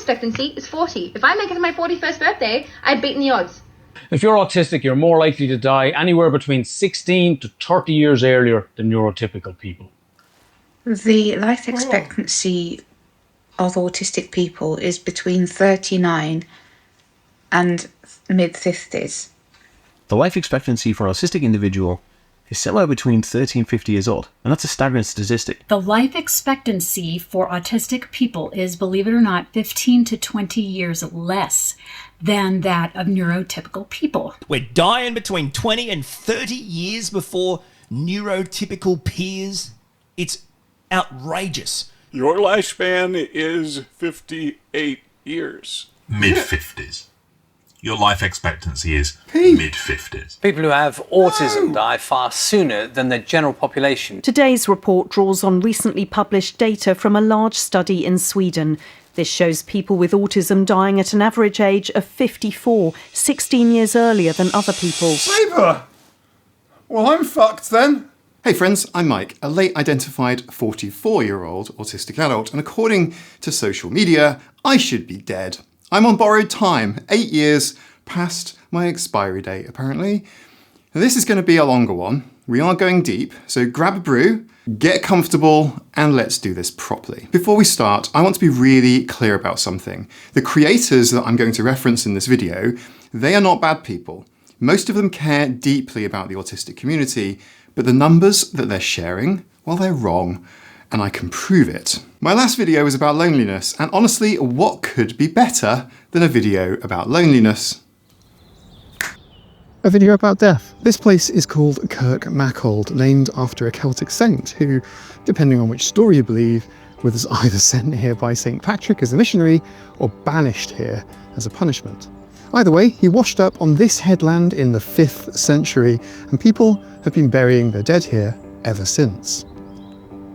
expectancy is 40. If I make it to my 41st birthday, I've beaten the odds. If you're autistic, you're more likely to die anywhere between 16 to 30 years earlier than neurotypical people. The life expectancy of autistic people is between 39 and mid-50s. The life expectancy for an autistic individual is somewhere between 30 and 50 years old, and that's a staggering statistic. The life expectancy for autistic people is, believe it or not, 15 to 20 years less than that of neurotypical people. We're dying between 20 and 30 years before neurotypical peers. It's outrageous. Your lifespan is 58 years. Mid-50s. Your life expectancy is mid-50s. People who have autism die far sooner than the general population. Today's report draws on recently published data from a large study in Sweden. This shows people with autism dying at an average age of 54, 16 years earlier than other people. Sabre! Well, I'm fucked then. Hey friends, I'm Mike, a late identified 44-year-old autistic adult, and according to social media, I should be dead. I'm on borrowed time, 8 years past my expiry date, apparently. Now, this is going to be a longer one. We are going deep, so grab a brew, get comfortable, and let's do this properly. Before we start, I want to be really clear about something. The creators that I'm going to reference in this video, they are not bad people. Most of them care deeply about the autistic community, but the numbers that they're sharing, well, they're wrong. And I can prove it. My last video was about loneliness, and honestly, what could be better than a video about loneliness? A video about death. This place is called Kirk Maughold, named after a Celtic saint who, depending on which story you believe, was either sent here by St. Patrick as a missionary or banished here as a punishment. Either way, he washed up on this headland in the 5th century, and people have been burying their dead here ever since.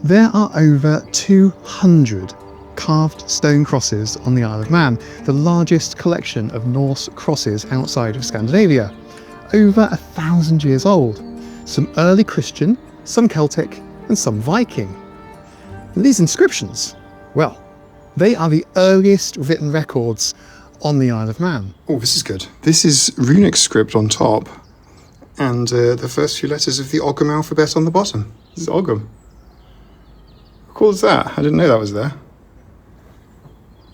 There are over 200 carved stone crosses on the Isle of Man, the largest collection of Norse crosses outside of Scandinavia. Over 1,000 years old. Some early Christian, some Celtic, and some Viking. And these inscriptions, well, they are the earliest written records on the Isle of Man. Oh, this is good. This is runic script on top, and the first few letters of the Ogham alphabet on the bottom. This is Ogham. How cool is that? I didn't know that was there.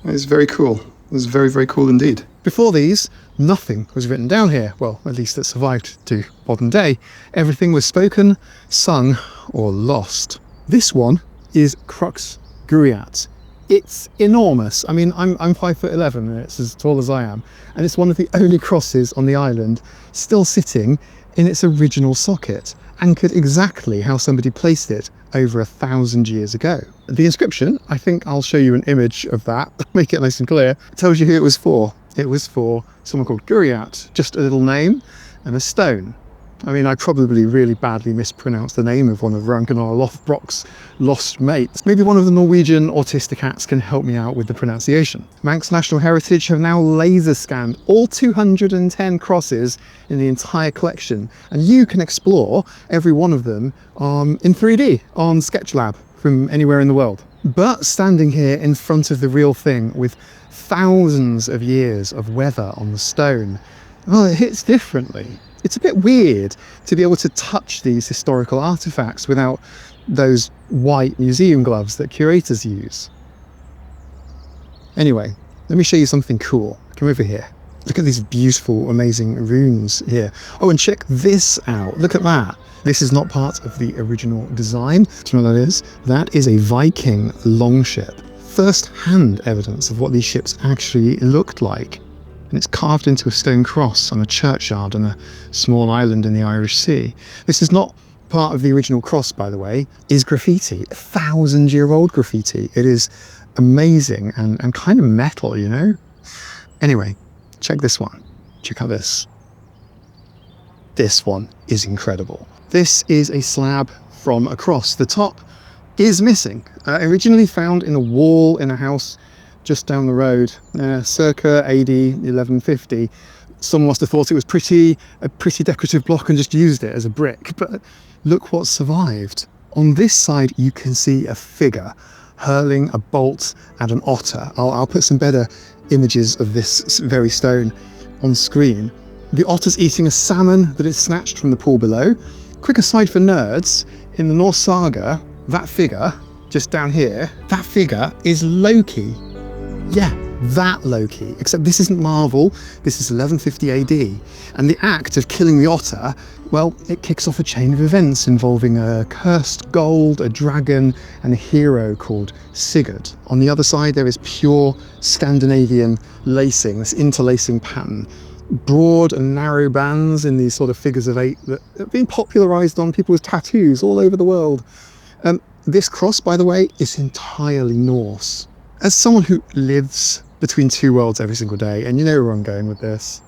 It's very cool. It's very, very cool indeed. Before these, nothing was written down here. Well, at least that survived to modern day. Everything was spoken, sung, or lost. This one is Crux Guriat. It's enormous. I mean, I'm 5'11" and it's as tall as I am. And it's one of the only crosses on the island still sitting in its original socket, anchored exactly how somebody placed it over 1,000 years ago. The inscription, I think I'll show you an image of that, make it nice and clear, tells you who it was for. It was for someone called Guriat, just a little name and a stone. I mean, I probably really badly mispronounced the name of one of Ragnar Lothbrok's lost mates. Maybe one of the Norwegian autistic hats can help me out with the pronunciation. Manx National Heritage have now laser scanned all 210 crosses in the entire collection, and you can explore every one of them in 3D on SketchLab from anywhere in the world. But standing here in front of the real thing with thousands of years of weather on the stone, well, it hits differently. It's a bit weird to be able to touch these historical artifacts without those white museum gloves that curators use. Anyway, let me show you something cool. Come over here. Look at these beautiful, amazing runes here. Oh, and check this out. Look at that. This is not part of the original design. Do you know what that is? That is a Viking longship. First-hand evidence of what these ships actually looked like. And it's carved into a stone cross on a churchyard on a small island in the Irish Sea. This is not part of the original cross, by the way, is graffiti, 1,000-year-old graffiti. It is amazing and kind of metal, you know? Anyway, check this one. Check out this. This one is incredible. This is a slab from a cross. The top is missing. Originally found in a wall in a house just down the road, circa AD 1150. Someone must have thought it was a pretty decorative block and just used it as a brick. But look what survived. On this side, you can see a figure hurling a bolt at an otter. I'll put some better images of this very stone on screen. The otter's eating a salmon that it snatched from the pool below. Quick aside for nerds, in the Norse saga, that figure, just down here, that figure is Loki. Yeah, that Loki. Except this isn't Marvel, this is 1150 AD. And the act of killing the otter, well, it kicks off a chain of events involving a cursed gold, a dragon, and a hero called Sigurd. On the other side, there is pure Scandinavian lacing, this interlacing pattern. Broad and narrow bands in these sort of figures of 8 that have been popularised on people's tattoos all over the world. This cross, by the way, is entirely Norse. As someone who lives between two worlds every single day, and you know where I'm going with this,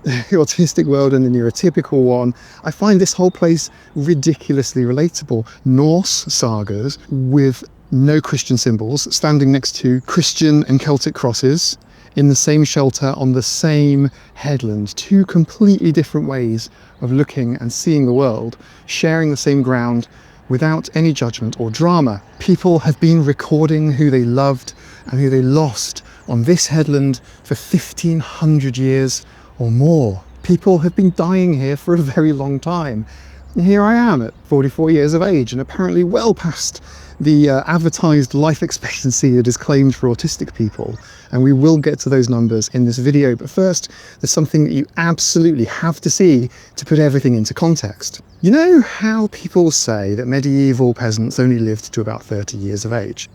the autistic world and the neurotypical one, I find this whole place ridiculously relatable. Norse sagas with no Christian symbols, standing next to Christian and Celtic crosses, in the same shelter on the same headland. Two completely different ways of looking and seeing the world, sharing the same ground without any judgment or drama. People have been recording who they loved and who they lost on this headland for 1500 years or more. People have been dying here for a very long time. And here I am at 44 years of age and apparently well past the advertised life expectancy that is claimed for autistic people. And we will get to those numbers in this video. But first, there's something that you absolutely have to see to put everything into context. You know how people say that medieval peasants only lived to about 30 years of age?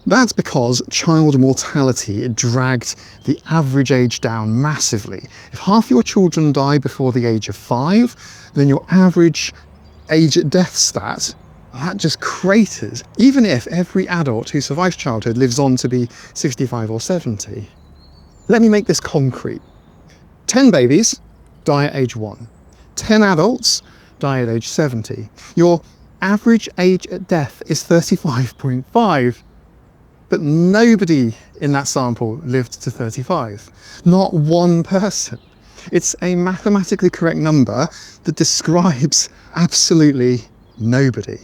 That's because child mortality dragged the average age down massively. If half your children die before the age of 5, then your average age at death stat, that just craters, even if every adult who survives childhood lives on to be 65 or 70. Let me make this concrete. 10 babies die at age 1. 10 adults die at age 70. Your average age at death is 35.5. But nobody in that sample lived to 35. Not one person. It's a mathematically correct number that describes absolutely nobody.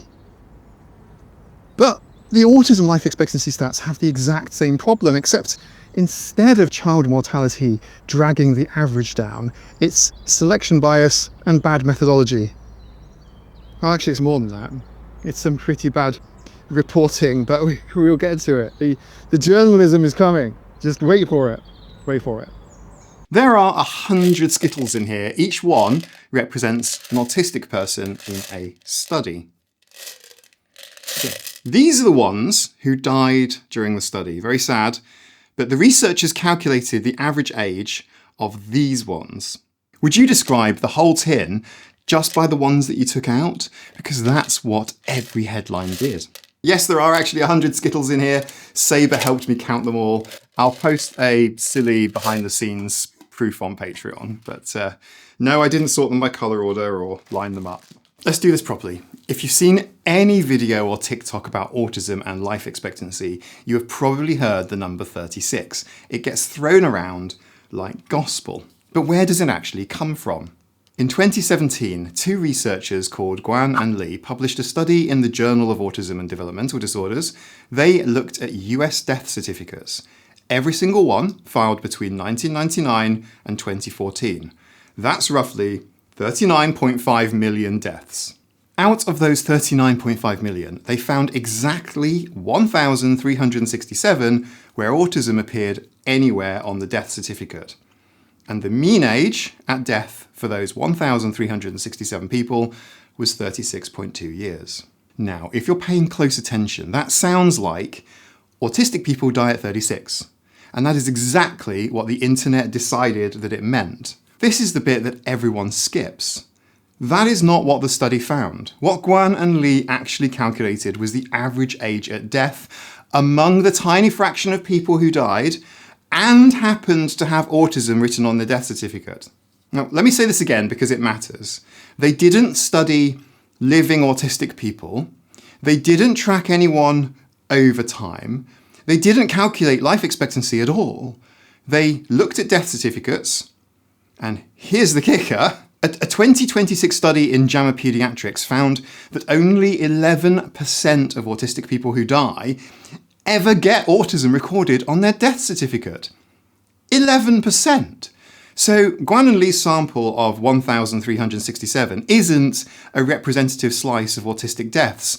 But the autism life expectancy stats have the exact same problem, except instead of child mortality dragging the average down, it's selection bias and bad methodology. Well, actually, it's more than that. It's some pretty bad reporting, but we'll get to it. The journalism is coming. Just wait for it. Wait for it. There are 100 skittles in here. Each one represents an autistic person in a study. Okay. These are the ones who died during the study. Very sad. But the researchers calculated the average age of these ones. Would you describe the whole tin just by the ones that you took out? Because that's what every headline did. Yes, there are actually 100 skittles in here. Saber helped me count them all. I'll post a silly behind-the-scenes proof on Patreon. But no, I didn't sort them by colour order or line them up. Let's do this properly. If you've seen any video or TikTok about autism and life expectancy, you have probably heard the number 36. It gets thrown around like gospel. But where does it actually come from? In 2017, two researchers called Guan and Li published a study in the Journal of Autism and Developmental Disorders. They looked at US death certificates, every single one filed between 1999 and 2014. That's roughly 39.5 million deaths. Out of those 39.5 million, they found exactly 1,367 where autism appeared anywhere on the death certificate. And the mean age at death for those 1,367 people was 36.2 years. Now, if you're paying close attention, that sounds like autistic people die at 36. And that is exactly what the internet decided that it meant. This is the bit that everyone skips. That is not what the study found. What Guan and Li actually calculated was the average age at death among the tiny fraction of people who died and happened to have autism written on their death certificate. Now, let me say this again because it matters. They didn't study living autistic people. They didn't track anyone over time. They didn't calculate life expectancy at all. They looked at death certificates, and here's the kicker. A 2026 study in JAMA Pediatrics found that only 11% of autistic people who die ever get autism recorded on their death certificate. 11%. So Guan and Li's sample of 1,367 isn't a representative slice of autistic deaths.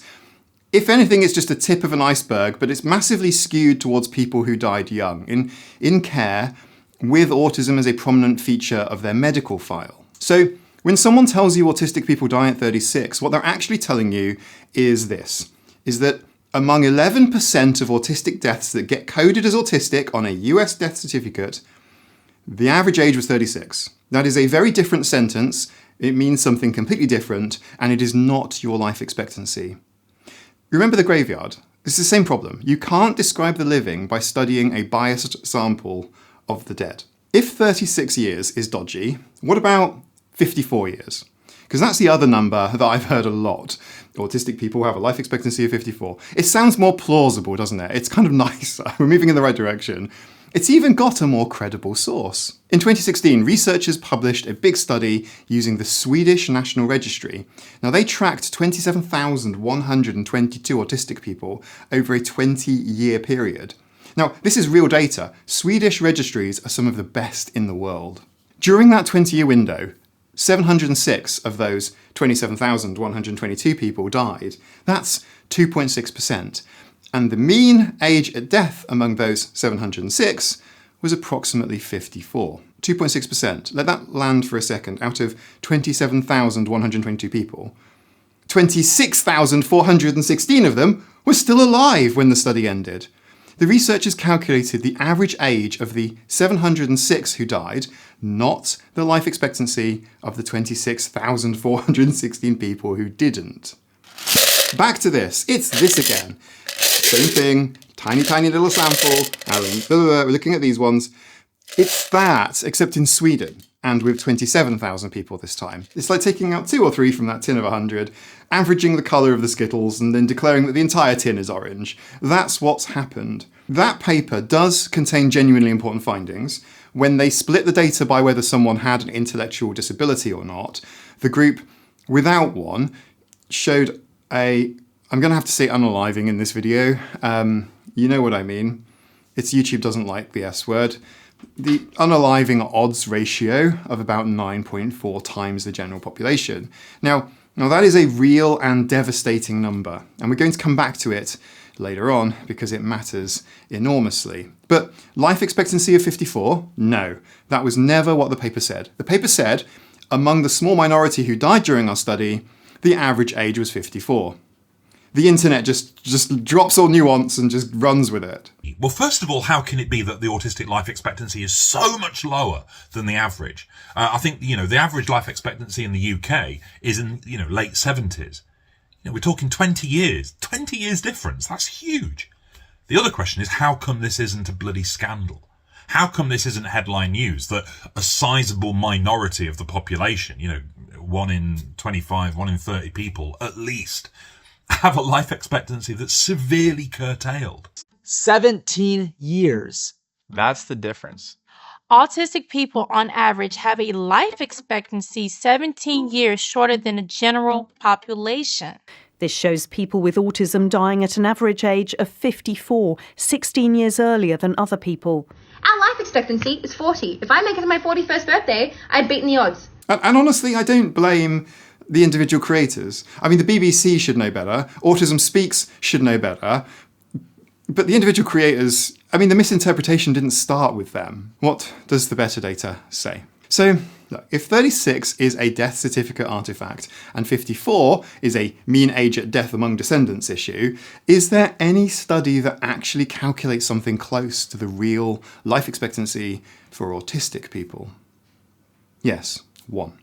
If anything, it's just a tip of an iceberg, but it's massively skewed towards people who died young, in care, with autism as a prominent feature of their medical file. So when someone tells you autistic people die at 36, what they're actually telling you is this, is that among 11% of autistic deaths that get coded as autistic on a US death certificate, the average age was 36. That is a very different sentence. It means something completely different, and it is not your life expectancy. Remember the graveyard? It's the same problem. You can't describe the living by studying a biased sample of the dead. If 36 years is dodgy, what about 54 years? Because that's the other number that I've heard a lot. Autistic people have a life expectancy of 54. It sounds more plausible, doesn't it? It's kind of nicer. We're moving in the right direction. It's even got a more credible source. In 2016, researchers published a big study using the Swedish National Registry. Now, they tracked 27,122 autistic people over a 20-year period. Now, this is real data. Swedish registries are some of the best in the world. During that 20-year window, 706 of those 27,122 people died. That's 2.6%. And the mean age at death among those 706 was approximately 54. 2.6%. Let that land for a second. Out of 27,122 people, 26,416 of them were still alive when the study ended. The researchers calculated the average age of the 706 who died, not the life expectancy of the 26,416 people who didn't. Back to this. It's this again. Same thing, tiny little sample. We're looking at these ones. It's that, except in Sweden, and with 27,000 people this time. It's like taking out 2 or 3 from that tin of 100, averaging the colour of the Skittles, and then declaring that the entire tin is orange. That's what's happened. That paper does contain genuinely important findings. When they split the data by whether someone had an intellectual disability or not, the group without one showed I'm going to have to say unaliving in this video. You know what I mean. YouTube doesn't like the S word. The unaliving odds ratio of about 9.4 times the general population. Now that is a real and devastating number, and we're going to come back to it later on because it matters enormously. But life expectancy of 54? No, that was never what the paper said. The paper said, among the small minority who died during our study, the average age was 54. The internet just drops all nuance and just runs with it. Well, first of all, how can it be that the autistic life expectancy is so much lower than the average? I think, the average life expectancy in the UK is in, late 70s. We're talking 20 years. 20 years difference. That's huge. The other question is, how come this isn't a bloody scandal? How come this isn't headline news that a sizable minority of the population, 1 in 25, 1 in 30 people at least, have a life expectancy that's severely curtailed? 17 years. That's the difference. Autistic people on average have a life expectancy 17 years shorter than the general population. This shows people with autism dying at an average age of 54, 16 years earlier than other people. Our life expectancy is 40. If I make it to my 41st birthday, I'd beaten the odds. And honestly, I don't blame the individual creators. I mean, the BBC should know better. Autism Speaks should know better. But the individual creators, the misinterpretation didn't start with them. What does the better data say? So, look, if 36 is a death certificate artifact and 54 is a mean age at death among descendants issue, is there any study that actually calculates something close to the real life expectancy for autistic people? Yes, one.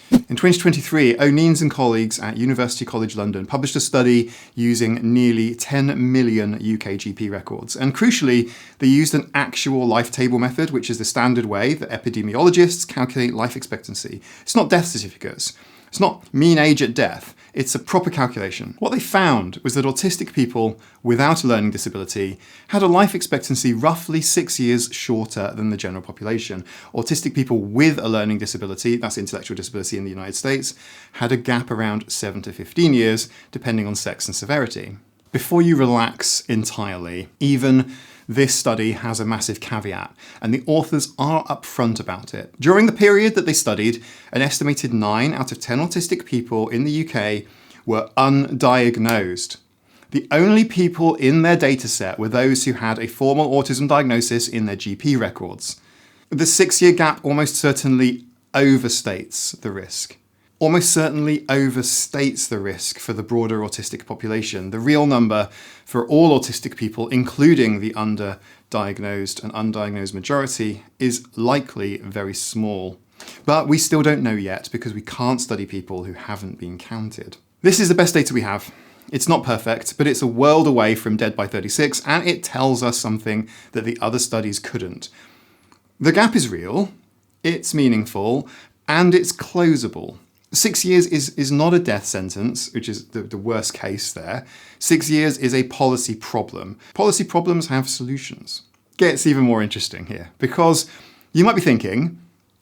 In 2023, O'Neens and colleagues at University College London published a study using nearly 10 million UK GP records. And crucially, they used an actual life table method, which is the standard way that epidemiologists calculate life expectancy. It's not death certificates. It's not mean age at death. It's a proper calculation. What they found was that autistic people without a learning disability had a life expectancy roughly 6 years shorter than the general population. Autistic people with a learning disability, that's intellectual disability in the United States, had a gap around 7 to 15 years, depending on sex and severity. Before you relax entirely, even this study has a massive caveat, and the authors are upfront about it. During the period that they studied, an estimated 9 out of 10 autistic people in the UK were undiagnosed. The only people in their dataset were those who had a formal autism diagnosis in their GP records. The 6-year gap almost certainly overstates the risk. Almost certainly overstates the risk for the broader autistic population. The real number for all autistic people, including the underdiagnosed and undiagnosed majority, is likely very small. But we still don't know yet because we can't study people who haven't been counted. This is the best data we have. It's not perfect, but it's a world away from dead by 36, and it tells us something that the other studies couldn't. The gap is real, it's meaningful, and it's closable. 6 years is not a death sentence, which is the worst case there. 6 years is a policy problem. Policy problems have solutions. Gets even more interesting here, because you might be thinking,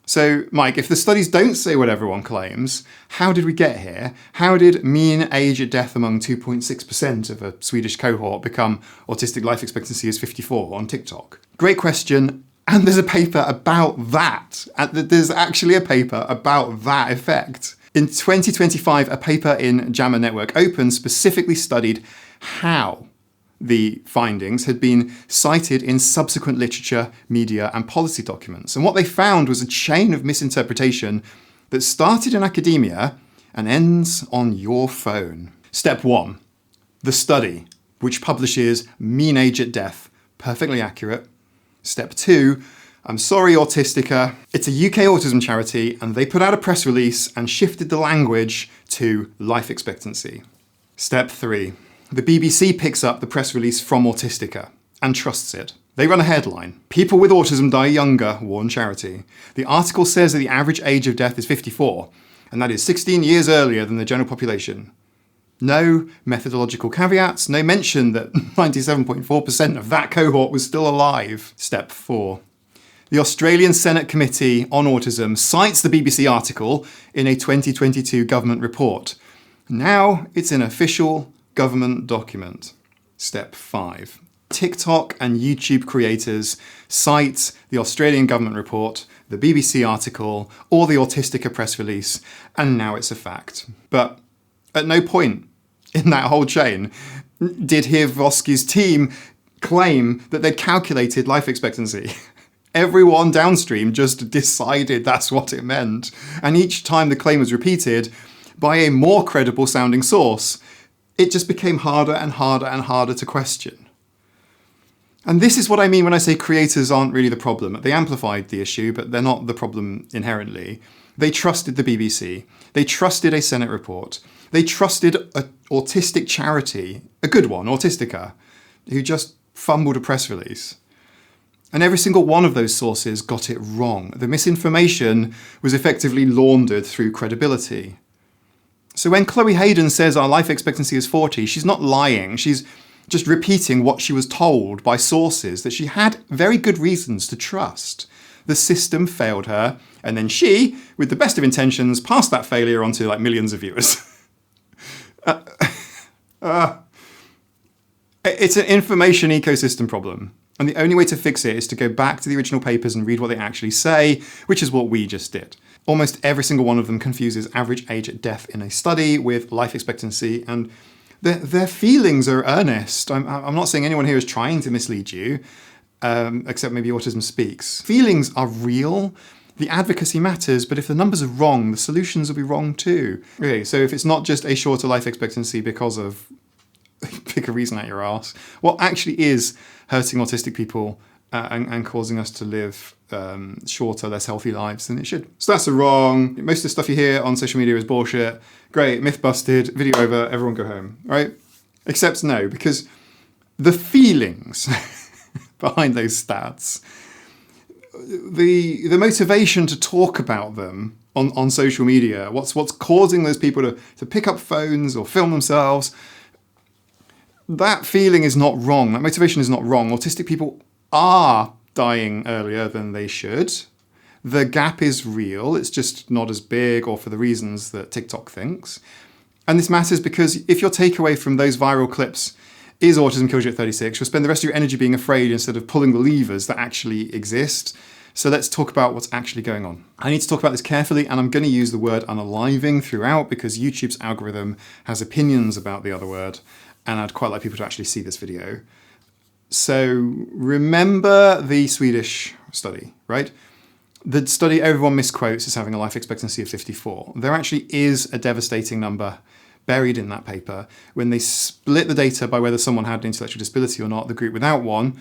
so Mike, if the studies don't say what everyone claims, how did we get here? How did mean age at death among 2.6% of a Swedish cohort become autistic life expectancy is 54 on TikTok? Great question. And there's a paper about that. There's actually a paper about that effect. In 2025, a paper in JAMA Network Open specifically studied how the findings had been cited in subsequent literature, media, and policy documents. And what they found was a chain of misinterpretation that started in academia and ends on your phone. Step 1, the study, which publishes mean age at death, perfectly accurate. Step 2, I'm sorry, Autistica. It's a UK autism charity, and they put out a press release and shifted the language to life expectancy. Step 3, the BBC picks up the press release from Autistica and trusts it. They run a headline, "People with autism die younger, warn charity." The article says that the average age of death is 54, and that is 16 years earlier than the general population. No methodological caveats, no mention that 97.4% of that cohort was still alive. Step 4. The Australian Senate Committee on Autism cites the BBC article in a 2022 government report. Now it's an official government document. Step 5. TikTok and YouTube creators cite the Australian government report, the BBC article, or the Autistica press release, and now it's a fact. But at no point in that whole chain did Hirvikoski's team claim that they'd calculated life expectancy. Everyone downstream just decided that's what it meant. And each time the claim was repeated by a more credible sounding source, it just became harder and harder and harder to question. And this is what I mean when I say creators aren't really the problem. They amplified the issue, but they're not the problem inherently. They trusted the BBC. They trusted a Senate report. They trusted an autistic charity, a good one, Autistica, who just fumbled a press release. And every single one of those sources got it wrong. The misinformation was effectively laundered through credibility. So when Chloe Hayden says our life expectancy is 40, she's not lying. She's just repeating what she was told by sources that she had very good reasons to trust. The system failed her, and then she, with the best of intentions, passed that failure on to millions of viewers. It's an information ecosystem problem. And the only way to fix it is to go back to the original papers and read what they actually say, which is what we just did. Almost every single one of them confuses average age at death in a study with life expectancy, and their feelings are earnest. I'm not saying anyone here is trying to mislead you, except maybe Autism Speaks. Feelings are real. The advocacy matters, but if the numbers are wrong, the solutions will be wrong too. Okay, so if it's not just a shorter life expectancy because of pick a reason at your ass, what actually is hurting autistic people and causing us to live shorter, less healthy lives than it should. Stats are wrong. Most of the stuff you hear on social media is bullshit. Great, myth busted, video over, everyone go home, right? Except no, because the feelings behind those stats, the motivation to talk about them on social media, what's causing those people to pick up phones or film themselves, that feeling is not wrong. That motivation is not wrong. Autistic people are dying earlier than they should. The gap is real. It's just not as big or for the reasons that TikTok thinks. And this matters because if your takeaway from those viral clips is autism kills you at 36, you'll spend the rest of your energy being afraid instead of pulling the levers that actually exist. So let's talk about what's actually going on. I need to talk about this carefully, and I'm going to use the word unaliving throughout because YouTube's algorithm has opinions about the other word, and I'd quite like people to actually see this video. So remember the Swedish study, right? The study everyone misquotes as having a life expectancy of 54. There actually is a devastating number buried in that paper. When they split the data by whether someone had an intellectual disability or not, the group without one,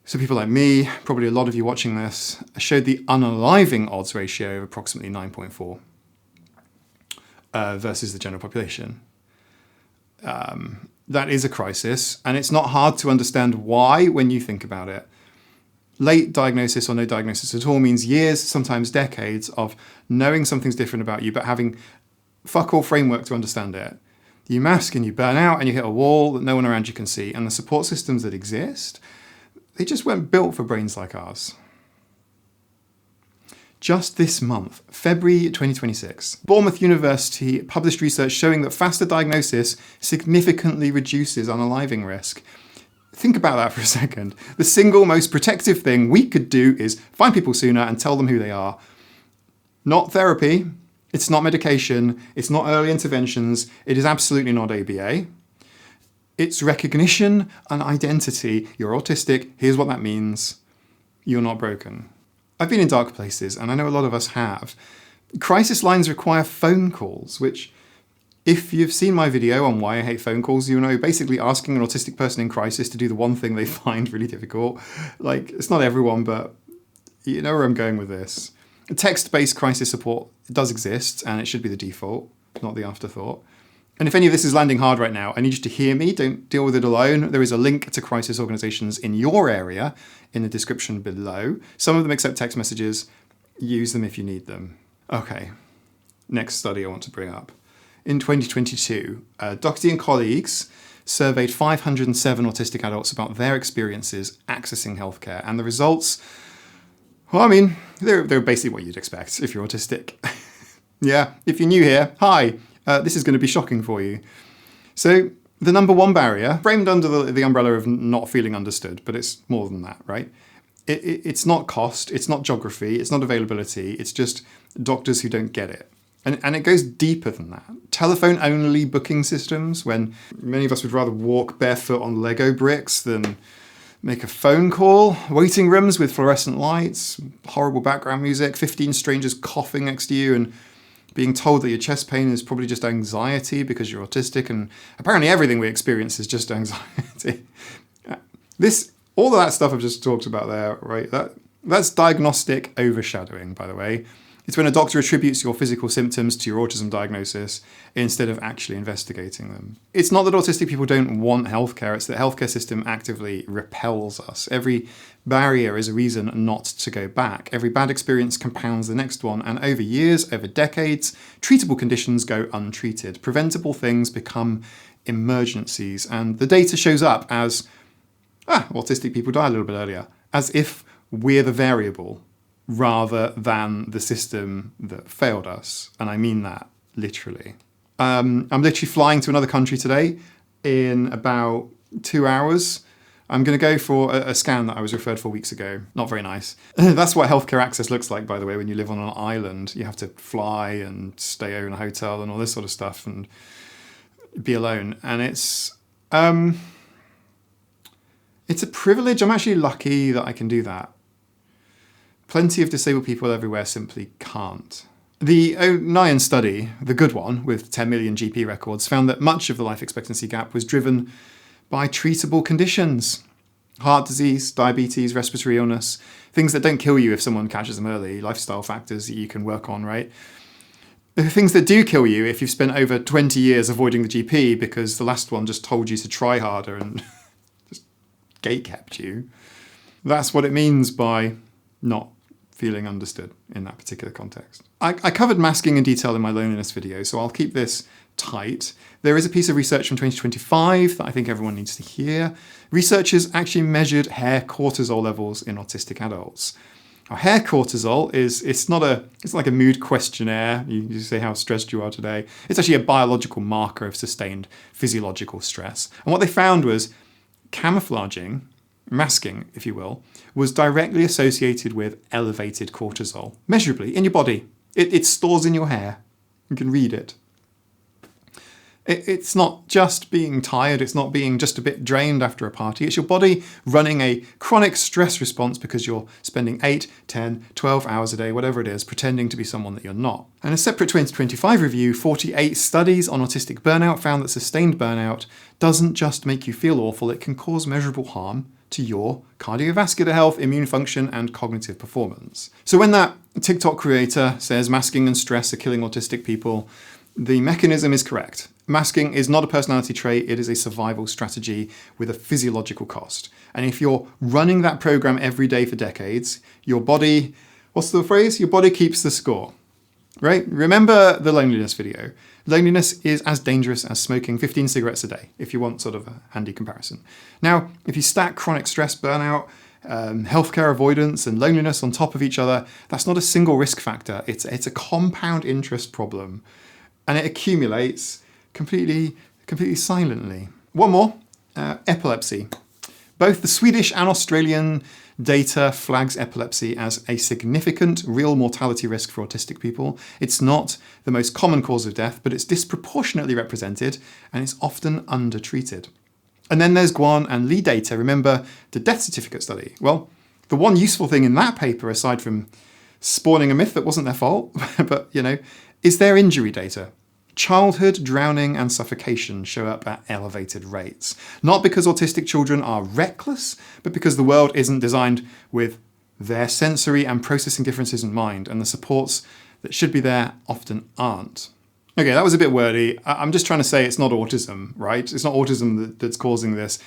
so people like me, probably a lot of you watching this, showed the unaliving odds ratio of approximately 9.4 versus the general population. That is a crisis, and it's not hard to understand why when you think about it. Late diagnosis or no diagnosis at all means years, sometimes decades, of knowing something's different about you, but having fuck all framework to understand it. You mask and you burn out and you hit a wall that no one around you can see, and the support systems that exist, they just weren't built for brains like ours. Just this month, February 2026, Bournemouth University published research showing that faster diagnosis significantly reduces unaliving risk. Think about that for a second. The single most protective thing we could do is find people sooner and tell them who they are. Not therapy, it's not medication, it's not early interventions, it is absolutely not ABA. It's recognition and identity. You're autistic, here's what that means. You're not broken. I've been in dark places, and I know a lot of us have. Crisis lines require phone calls, which, if you've seen my video on why I hate phone calls, you know basically asking an autistic person in crisis to do the one thing they find really difficult. Like, it's not everyone, but you know where I'm going with this. Text-based crisis support does exist, and it should be the default, not the afterthought. And if any of this is landing hard right now, I need you to hear me. Don't deal with it alone. There is a link to crisis organisations in your area in the description below. Some of them accept text messages. Use them if you need them. Okay, next study I want to bring up. In 2022, Doherty and colleagues surveyed 507 autistic adults about their experiences accessing healthcare, and the results, well, I mean, they're basically what you'd expect if you're autistic. Yeah, if you're new here, hi. This is going to be shocking for you. So the number one barrier, framed under the umbrella of not feeling understood, but it's more than that, right? It's not cost, it's not geography, it's not availability, it's just doctors who don't get it. And it goes deeper than that. Telephone-only booking systems, when many of us would rather walk barefoot on Lego bricks than make a phone call. Waiting rooms with fluorescent lights, horrible background music, 15 strangers coughing next to you, and being told that your chest pain is probably just anxiety because you're autistic, and apparently everything we experience is just anxiety. All of that stuff I've just talked about there, right? That's diagnostic overshadowing, by the way. It's when a doctor attributes your physical symptoms to your autism diagnosis instead of actually investigating them. It's not that autistic people don't want healthcare, it's that the healthcare system actively repels us. Every barrier is a reason not to go back. Every bad experience compounds the next one, and over years, over decades, treatable conditions go untreated. Preventable things become emergencies, and the data shows up as, autistic people die a little bit earlier, as if we're the variable rather than the system that failed us. And I mean that literally. I'm literally flying to another country today in about 2 hours. I'm going to go for a scan that I was referred for weeks ago. Not very nice. That's what healthcare access looks like, by the way, when you live on an island. You have to fly and stay in a hotel and all this sort of stuff and be alone. And it's a privilege. I'm actually lucky that I can do that. Plenty of disabled people everywhere simply can't. The 2009 study, the good one, with 10 million GP records, found that much of the life expectancy gap was driven by treatable conditions. Heart disease, diabetes, respiratory illness, things that don't kill you if someone catches them early, lifestyle factors that you can work on, right? The things that do kill you if you've spent over 20 years avoiding the GP because the last one just told you to try harder and just gatekept you. That's what it means by not feeling understood in that particular context. I covered masking in detail in my loneliness video, so I'll keep this tight. There is a piece of research from 2025 that I think everyone needs to hear. Researchers actually measured hair cortisol levels in autistic adults. Now, hair cortisol it's not like a mood questionnaire. You say how stressed you are today. It's actually a biological marker of sustained physiological stress. And what they found was camouflaging, masking, if you will, was directly associated with elevated cortisol, measurably in your body. It stores in your hair. You can read it. It's not just being tired, it's not being just a bit drained after a party, it's your body running a chronic stress response because you're spending 8, 10, 12 hours a day, whatever it is, pretending to be someone that you're not. And a separate 2025 review, 48 studies on autistic burnout found that sustained burnout doesn't just make you feel awful, it can cause measurable harm to your cardiovascular health, immune function, and cognitive performance. So when that TikTok creator says masking and stress are killing autistic people, the mechanism is correct. Masking is not a personality trait, it is a survival strategy with a physiological cost. And if you're running that program every day for decades, your body, what's the phrase? Your body keeps the score, right? Remember the loneliness video. Loneliness is as dangerous as smoking 15 cigarettes a day, if you want sort of a handy comparison. Now, if you stack chronic stress, burnout, healthcare avoidance and loneliness on top of each other, that's not a single risk factor, it's a compound interest problem. And it accumulates completely silently. One more, epilepsy. Both the Swedish and Australian data flags epilepsy as a significant real mortality risk for autistic people. It's not the most common cause of death, but it's disproportionately represented and it's often undertreated. And then there's Guan and Lee data. Remember the death certificate study? Well, the one useful thing in that paper, aside from spawning a myth that wasn't their fault, but is their injury data. Childhood drowning and suffocation show up at elevated rates. Not because autistic children are reckless, but because the world isn't designed with their sensory and processing differences in mind, and the supports that should be there often aren't. Okay, that was a bit wordy. I'm just trying to say it's not autism, right? It's not autism that's causing this.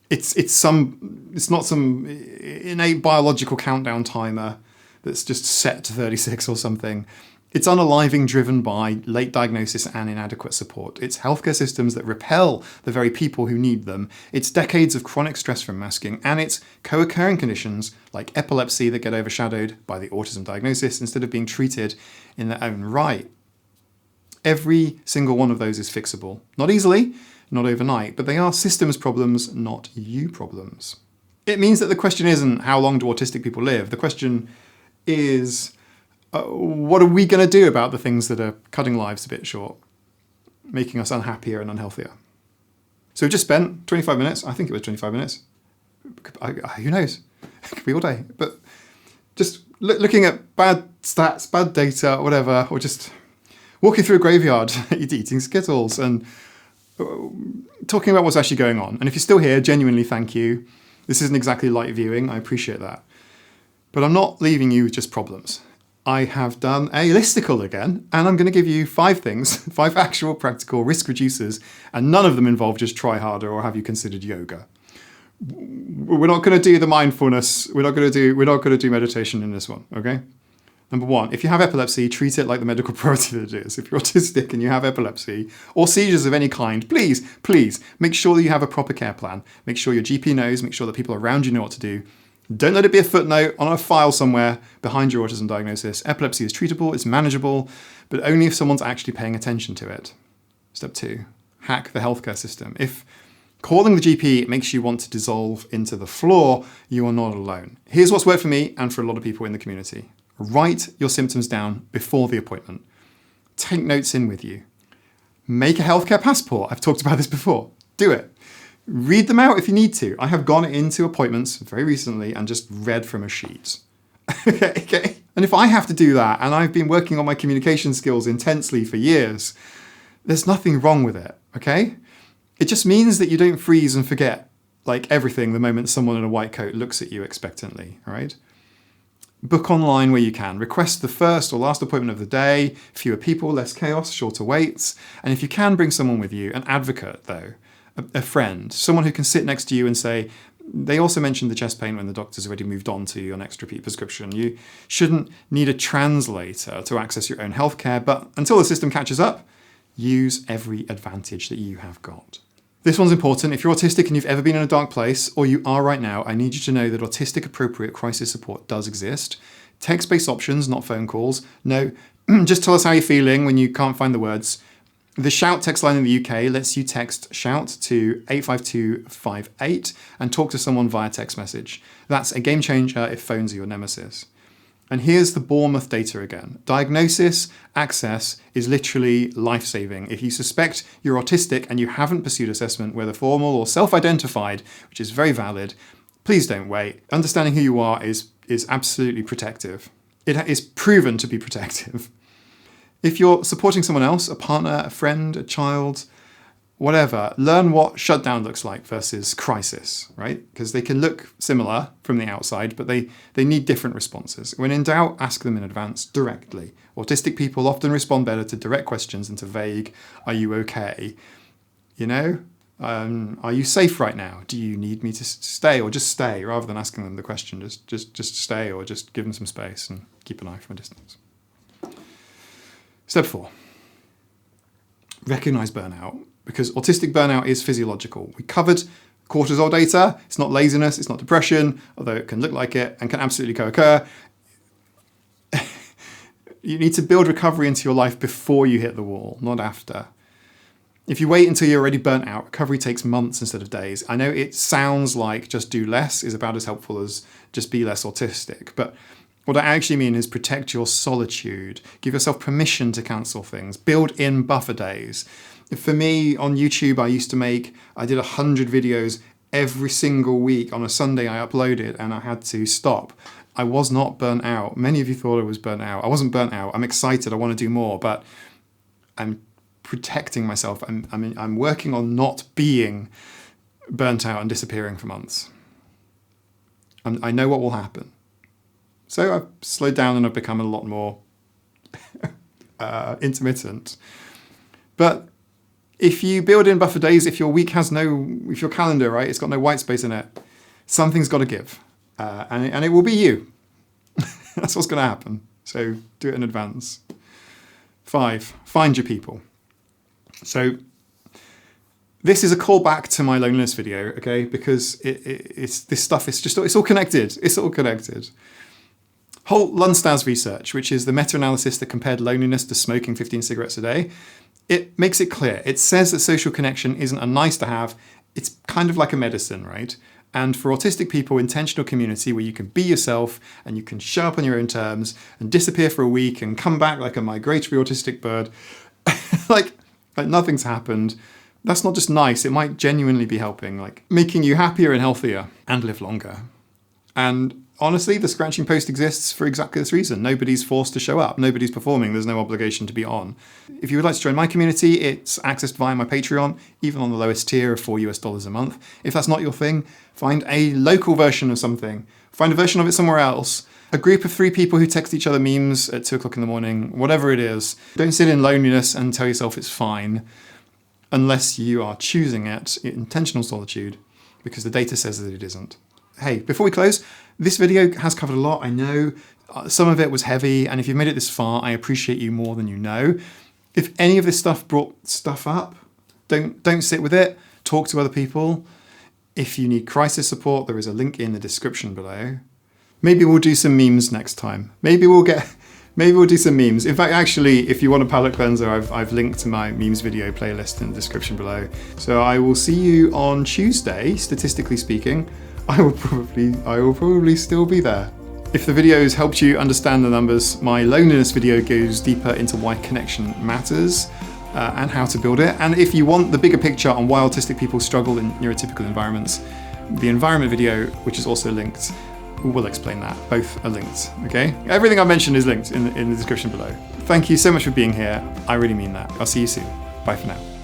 It's not some innate biological countdown timer that's just set to 36 or something. It's unaliving driven by late diagnosis and inadequate support. It's healthcare systems that repel the very people who need them. It's decades of chronic stress from masking, and it's co-occurring conditions like epilepsy that get overshadowed by the autism diagnosis instead of being treated in their own right. Every single one of those is fixable. Not easily, not overnight, but they are systems problems, not you problems. It means that the question isn't how long do autistic people live? The question is, what are we going to do about the things that are cutting lives a bit short, making us unhappier and unhealthier? So we've just spent 25 minutes, I think it was 25 minutes, who knows, it could be all day, but just looking at bad stats, bad data, whatever, or just walking through a graveyard, eating Skittles and talking about what's actually going on. And if you're still here, genuinely thank you. This isn't exactly light viewing, I appreciate that. But I'm not leaving you with just problems. I have done a listicle again, and I'm going to give you 5 things, 5 actual practical risk reducers, and none of them involve just try harder or have you considered yoga. We're not going to do the mindfulness, we're not going to do meditation in this one, okay? Number 1, if you have epilepsy, treat it like the medical priority that it is. If you're autistic and you have epilepsy or seizures of any kind, please make sure that you have a proper care plan. Make sure your GP knows, make sure that people around you know what to do. Don't let it be a footnote on a file somewhere behind your autism diagnosis. Epilepsy is treatable, it's manageable, but only if someone's actually paying attention to it. Step 2, hack the healthcare system. If calling the GP makes you want to dissolve into the floor, you are not alone. Here's what's worked for me and for a lot of people in the community. Write your symptoms down before the appointment. Take notes in with you. Make a healthcare passport. I've talked about this before. Do it. Read them out if you need to. I have gone into appointments very recently and just read from a sheet. Okay. And if I have to do that, and I've been working on my communication skills intensely for years, there's nothing wrong with it, okay? It just means that you don't freeze and forget like everything the moment someone in a white coat looks at you expectantly, all right? Book online where you can. Request the first or last appointment of the day. Fewer people, less chaos, shorter waits. And if you can, bring someone with you, an advocate though, a friend, someone who can sit next to you and say, they also mentioned the chest pain when the doctor's already moved on to your next repeat prescription. You shouldn't need a translator to access your own healthcare, but until the system catches up, use every advantage that you have got. This one's important. If you're autistic and you've ever been in a dark place, or you are right now, I need you to know that autistic appropriate crisis support does exist. Text-based options, not phone calls. No, just tell us how you're feeling when you can't find the words. The Shout text line in the UK lets you text Shout to 85258 and talk to someone via text message. That's a game changer if phones are your nemesis. And here's the Bournemouth data again. Diagnosis, access is literally life-saving. If you suspect you're autistic and you haven't pursued assessment, whether formal or self-identified, which is very valid, please don't wait. Understanding who you are is absolutely protective. It is proven to be protective. If you're supporting someone else, a partner, a friend, a child, whatever, learn what shutdown looks like versus crisis, right? Because they can look similar from the outside, but they need different responses. When in doubt, ask them in advance directly. Autistic people often respond better to direct questions than to vague, are you okay? You know, are you safe right now? Do you need me to stay, or just stay, rather than asking them the question, just stay, or just give them some space and keep an eye from a distance. Step 4, recognize burnout. Because autistic burnout is physiological. We covered cortisol data. It's not laziness, it's not depression, although it can look like it and can absolutely co-occur. You need to build recovery into your life before you hit the wall, not after. If you wait until you're already burnt out, recovery takes months instead of days. I know it sounds like just do less is about as helpful as just be less autistic, but what I actually mean is protect your solitude. Give yourself permission to cancel things. Build in buffer days. For me, on YouTube, I did 100 videos every single week. On a Sunday, I uploaded and I had to stop. I was not burnt out. Many of you thought I was burnt out. I wasn't burnt out. I'm excited. I want to do more, but I'm protecting myself. I'm working on not being burnt out and disappearing for months. I know what will happen. So I've slowed down and I've become a lot more intermittent. But if you build in buffer days, if your week has if your calendar, right, it's got no white space in it, something's got to give. And it will be you. That's what's going to happen. So do it in advance. 5, find your people. So this is a callback to my loneliness video, okay? Because it's this stuff, it's all connected. It's all connected. Holt Lundstad's research, which is the meta-analysis that compared loneliness to smoking 15 cigarettes a day, it makes it clear. It says that social connection isn't a nice to have, it's kind of like a medicine, right? And for autistic people, intentional community where you can be yourself and you can show up on your own terms and disappear for a week and come back like a migratory autistic bird, like nothing's happened. That's not just nice, it might genuinely be helping, like making you happier and healthier and live longer. And honestly, the scratching post exists for exactly this reason. Nobody's forced to show up. Nobody's performing. There's no obligation to be on. If you would like to join my community, it's accessed via my Patreon, even on the lowest tier of $4 a month. If that's not your thing, find a local version of something. Find a version of it somewhere else. A group of 3 people who text each other memes at 2 o'clock in the morning, whatever it is. Don't sit in loneliness and tell yourself it's fine, unless you are choosing it, intentional solitude, because the data says that it isn't. Hey, before we close, this video has covered a lot, I know. Some of it was heavy, and if you've made it this far, I appreciate you more than you know. If any of this stuff brought stuff up, don't sit with it. Talk to other people. If you need crisis support, there is a link in the description below. Maybe we'll do some memes next time. Maybe we'll do some memes. In fact, actually, if you want a palate cleanser, I've linked to my memes video playlist in the description below. So I will see you on Tuesday, statistically speaking. I will probably still be there. If the videos helped you understand the numbers, my loneliness video goes deeper into why connection matters and how to build it. And if you want the bigger picture on why autistic people struggle in neurotypical environments, the environment video, which is also linked, will explain that. Both are linked, okay? Everything I mentioned is linked in the description below. Thank you so much for being here. I really mean that. I'll see you soon. Bye for now.